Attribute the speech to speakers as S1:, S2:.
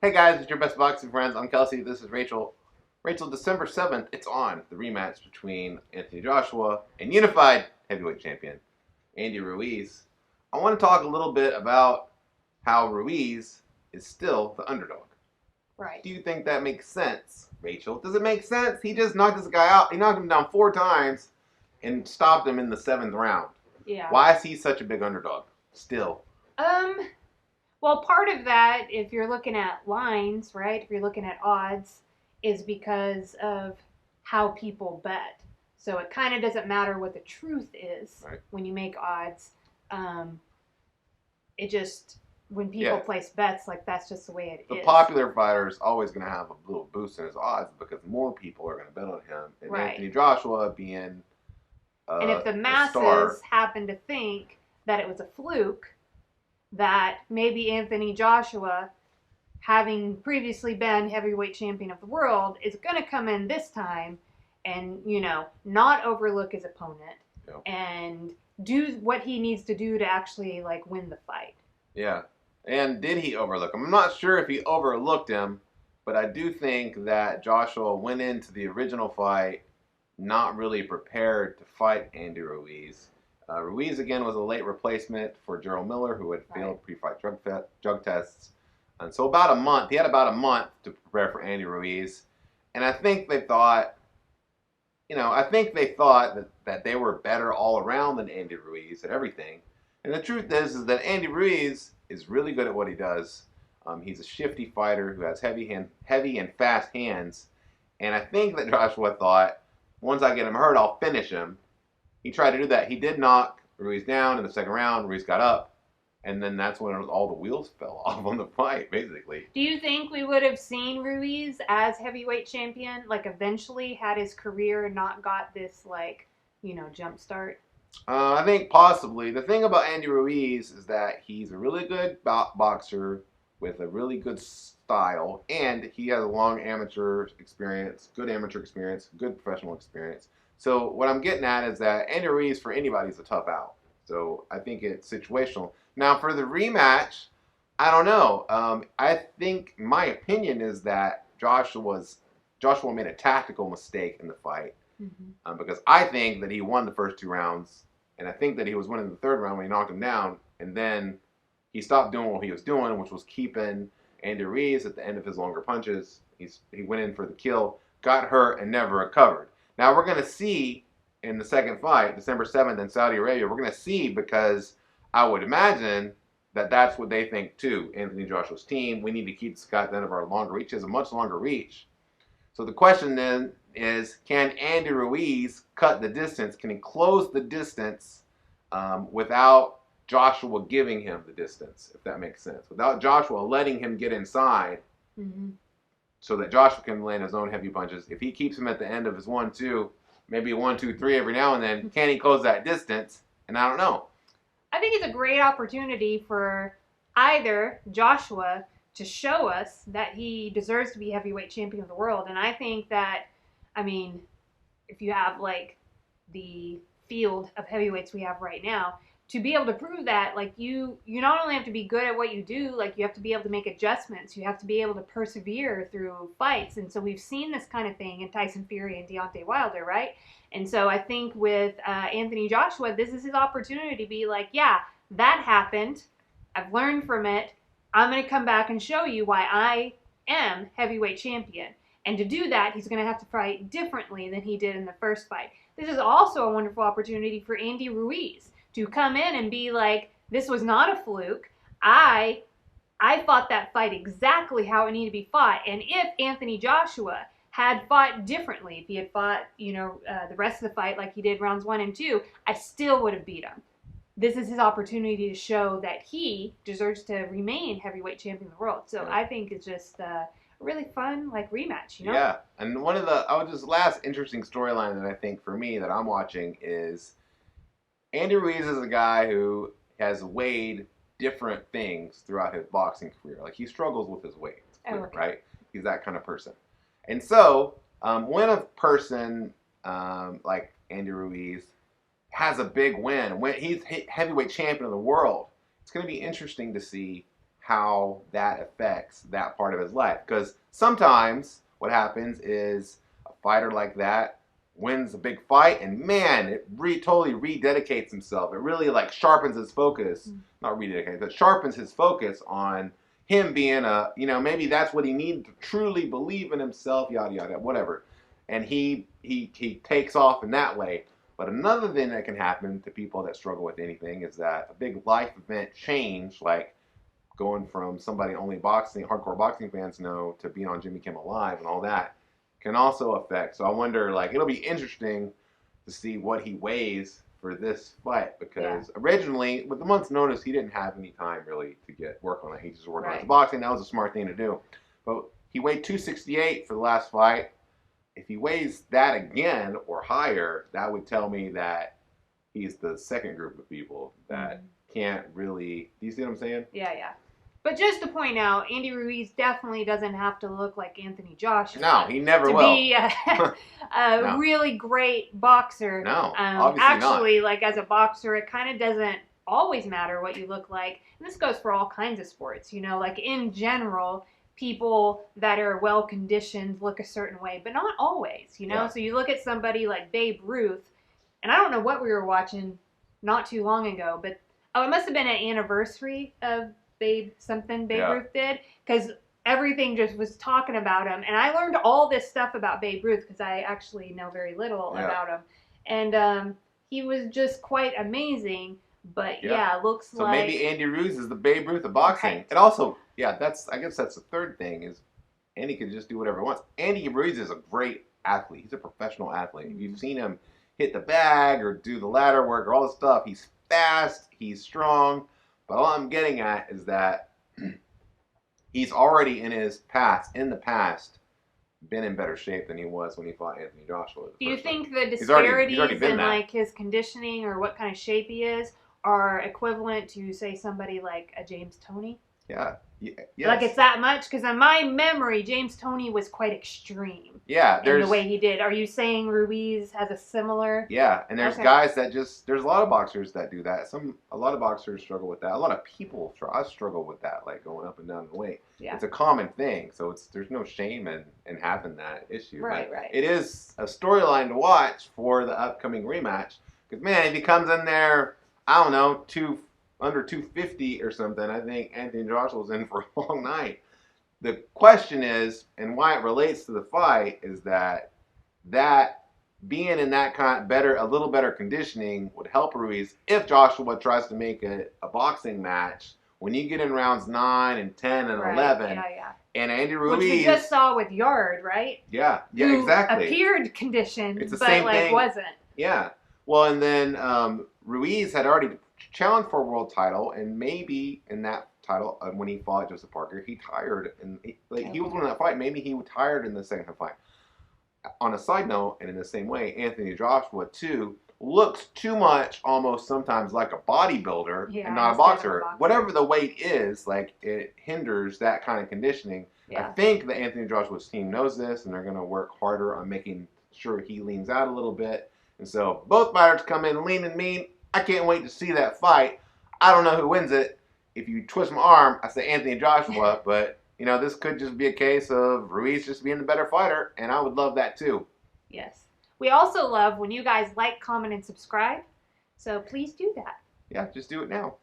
S1: Hey guys, it's your best boxing friends. I'm Kelsey. This is Rachel. Rachel, December 7th, it's on. The rematch between Anthony Joshua and unified heavyweight champion Andy Ruiz. I want to talk a little bit about how Ruiz is still the underdog.
S2: Right.
S1: Do you think that makes sense, Rachel? Does it make sense? He just knocked this guy out. He knocked him down 4 times and stopped him in the 7th round.
S2: Yeah.
S1: Why is he such a big underdog still?
S2: Well, part of that, if you're looking at lines, right, if you're looking at odds, is because of how people bet. So it kind of doesn't matter what the truth is
S1: Right.
S2: when you make odds. When people place bets, like that's just the way it is.
S1: The popular fighter is always going to have a little boost in his odds because more people are going to bet on him. And
S2: Right.
S1: Anthony Joshua being
S2: and if the masses happen to think that it was a fluke, that maybe Anthony Joshua, having previously been heavyweight champion of the world, is going to come in this time and, not overlook his opponent and do what he needs to do to actually, win the fight.
S1: Yeah. And did he overlook him? I'm not sure if he overlooked him, but I do think that Joshua went into the original fight not really prepared to fight Andy Ruiz. Ruiz, again, was a late replacement for Gerald Miller, who had failed pre-fight drug tests. And so he had about a month to prepare for Andy Ruiz. And I think they thought, that they were better all around than Andy Ruiz at everything. And the truth is that Andy Ruiz is really good at what he does. He's a shifty fighter who has heavy and fast hands. And I think that Joshua thought, once I get him hurt, I'll finish him. He tried to do that. He did knock Ruiz down in the second round. Ruiz got up. And then that's when all the wheels fell off on the fight, basically.
S2: Do you think we would have seen Ruiz as heavyweight champion, eventually, had his career not got this, jump start?
S1: I think possibly. The thing about Andy Ruiz is that he's a really good boxer with a really good style, and he has a long amateur experience, good professional experience. So what I'm getting at is that Andy Ruiz, for anybody, is a tough out. So I think it's situational. Now, for the rematch, I don't know. I think my opinion is that Joshua made a tactical mistake in the fight.
S2: Mm-hmm.
S1: Because I think that he won the first 2 rounds, and I think that he was winning the 3rd round when he knocked him down, and then he stopped doing what he was doing, which was keeping Andy Ruiz at the end of his longer punches. He went in for the kill, got hurt, and never recovered. Now we're going to see in the second fight, December 7th in Saudi Arabia, we're going to see, because I would imagine that that's what they think too. Anthony Joshua's team, we need to keep this guy at the end of our longer reach. He has a much longer reach. So the question then is, can Andy Ruiz cut the distance? Can he close the distance without Joshua giving him the distance, if that makes sense? Without Joshua letting him get inside so that Joshua can land his own heavy punches. If he keeps him at the end of his 1-2, maybe 1-2-3 every now and then, can he close that distance? And I don't know.
S2: I think it's a great opportunity for either Joshua to show us that he deserves to be heavyweight champion of the world. And I think that, if you have the field of heavyweights we have right now, to be able to prove that, you not only have to be good at what you do, you have to be able to make adjustments. You have to be able to persevere through fights. And so we've seen this kind of thing in Tyson Fury and Deontay Wilder, right? And so I think with Anthony Joshua, this is his opportunity to be yeah, that happened. I've learned from it. I'm going to come back and show you why I am heavyweight champion. And to do that, he's going to have to fight differently than he did in the first fight. This is also a wonderful opportunity for Andy Ruiz to come in and be this was not a fluke. I fought that fight exactly how it needed to be fought. And if Anthony Joshua had fought differently, if he had fought, the rest of the fight like he did rounds 1 and 2, I still would have beat him. This is his opportunity to show that he deserves to remain heavyweight champion of the world. So I think it's just a really fun rematch,
S1: Yeah, and one of the last interesting storyline that I think for me that I'm watching is Andy Ruiz is a guy who has weighed different things throughout his boxing career. He struggles with his weight, right? He's that kind of person. And so when a person like Andy Ruiz has a big win, when he's heavyweight champion of the world, it's going to be interesting to see how that affects that part of his life. Because sometimes what happens is a fighter like that wins a big fight, and man, it totally rededicates himself. It really like sharpens his focus, not rededicates, but sharpens his focus on him being a, maybe that's what he needed to truly believe in himself, yada yada, whatever. And he takes off in that way. But another thing that can happen to people that struggle with anything is that a big life event change, like going from somebody only hardcore boxing fans know, to being on Jimmy Kimmel Live and all that, can also affect. So I wonder, like, it'll be interesting to see what he weighs for this fight, because originally, with a month's notice, he didn't have any time really to work on it. He just worked on his boxing. That was a smart thing to do. But he weighed 268 for the last fight. If he weighs that again or higher, that would tell me that he's the second group of people that can't really. Do you see what I'm saying?
S2: Yeah, yeah. But just to point out, Andy Ruiz definitely doesn't have to look like Anthony Joshua.
S1: No, he never will.
S2: To be a really great boxer.
S1: No, obviously
S2: actually,
S1: not.
S2: like as a boxer, it kind of doesn't always matter what you look like. And this goes for all kinds of sports, like in general, people that are well-conditioned look a certain way, but not always,
S1: Yeah.
S2: So you look at somebody like Babe Ruth, and I don't know what we were watching not too long ago, but it must have been an anniversary of Babe Ruth did, because everything just was talking about him, and I learned all this stuff about Babe Ruth because I actually know very little about him, and he was just quite amazing. But looks
S1: so
S2: like
S1: maybe Andy Ruiz is the Babe Ruth of boxing.
S2: Right.
S1: And also, I guess that's the third thing, is Andy can just do whatever he wants. Andy Ruiz is a great athlete. He's a professional athlete. If you've seen him hit the bag or do the ladder work or all this stuff, he's fast, he's strong. But all I'm getting at is that he's already in the past, been in better shape than he was when he fought Anthony Joshua.
S2: Do you think the disparities in
S1: that.
S2: like his conditioning or what kind of shape he is are equivalent to, say, somebody like a James Toney?
S1: Yeah. Yes.
S2: Like it's that much? Because in my memory, James Toney was quite extreme.
S1: Yeah,
S2: in the way he did. Are you saying Ruiz has a similar?
S1: Yeah, and there's guys that there's a lot of boxers that do that. A lot of boxers struggle with that. A lot of people struggle with that, like going up and down in weight.
S2: Yeah.
S1: It's a common thing, so there's no shame in having that issue.
S2: Right,
S1: but
S2: right.
S1: It is a storyline to watch for the upcoming rematch, because man, if he comes in there, I don't know, under 250 or something, I think Anthony Joshua's in for a long night. The question is, and why it relates to the fight, is that being in that a little better conditioning would help Ruiz if Joshua tries to make a boxing match when you get in rounds 9 and 10 and 11.
S2: Yeah.
S1: And Andy Ruiz,
S2: which we just saw with Yard, right?
S1: Yeah,
S2: Who
S1: exactly.
S2: Appeared conditioned,
S1: it's the
S2: but
S1: same
S2: like
S1: thing.
S2: Wasn't.
S1: Yeah. Well, and then Ruiz had already challenged for a world title, and maybe in that title, when he fought Joseph Parker, he tired, and he was winning that fight. Maybe he was tired in the second fight. On a side note, and in the same way, Anthony Joshua too looks too much, almost sometimes like a bodybuilder and not a boxer. Whatever the weight is, like it hinders that kind of conditioning. Yeah. I think the Anthony Joshua's team knows this, and they're going to work harder on making sure he leans out a little bit. And so both fighters come in lean and mean. I can't wait to see that fight. I don't know who wins it. If you twist my arm, I say Anthony Joshua, but this could just be a case of Ruiz just being the better fighter, and I would love that too.
S2: Yes. We also love when you guys like, comment, and subscribe, so please do that.
S1: Yeah, just do it now.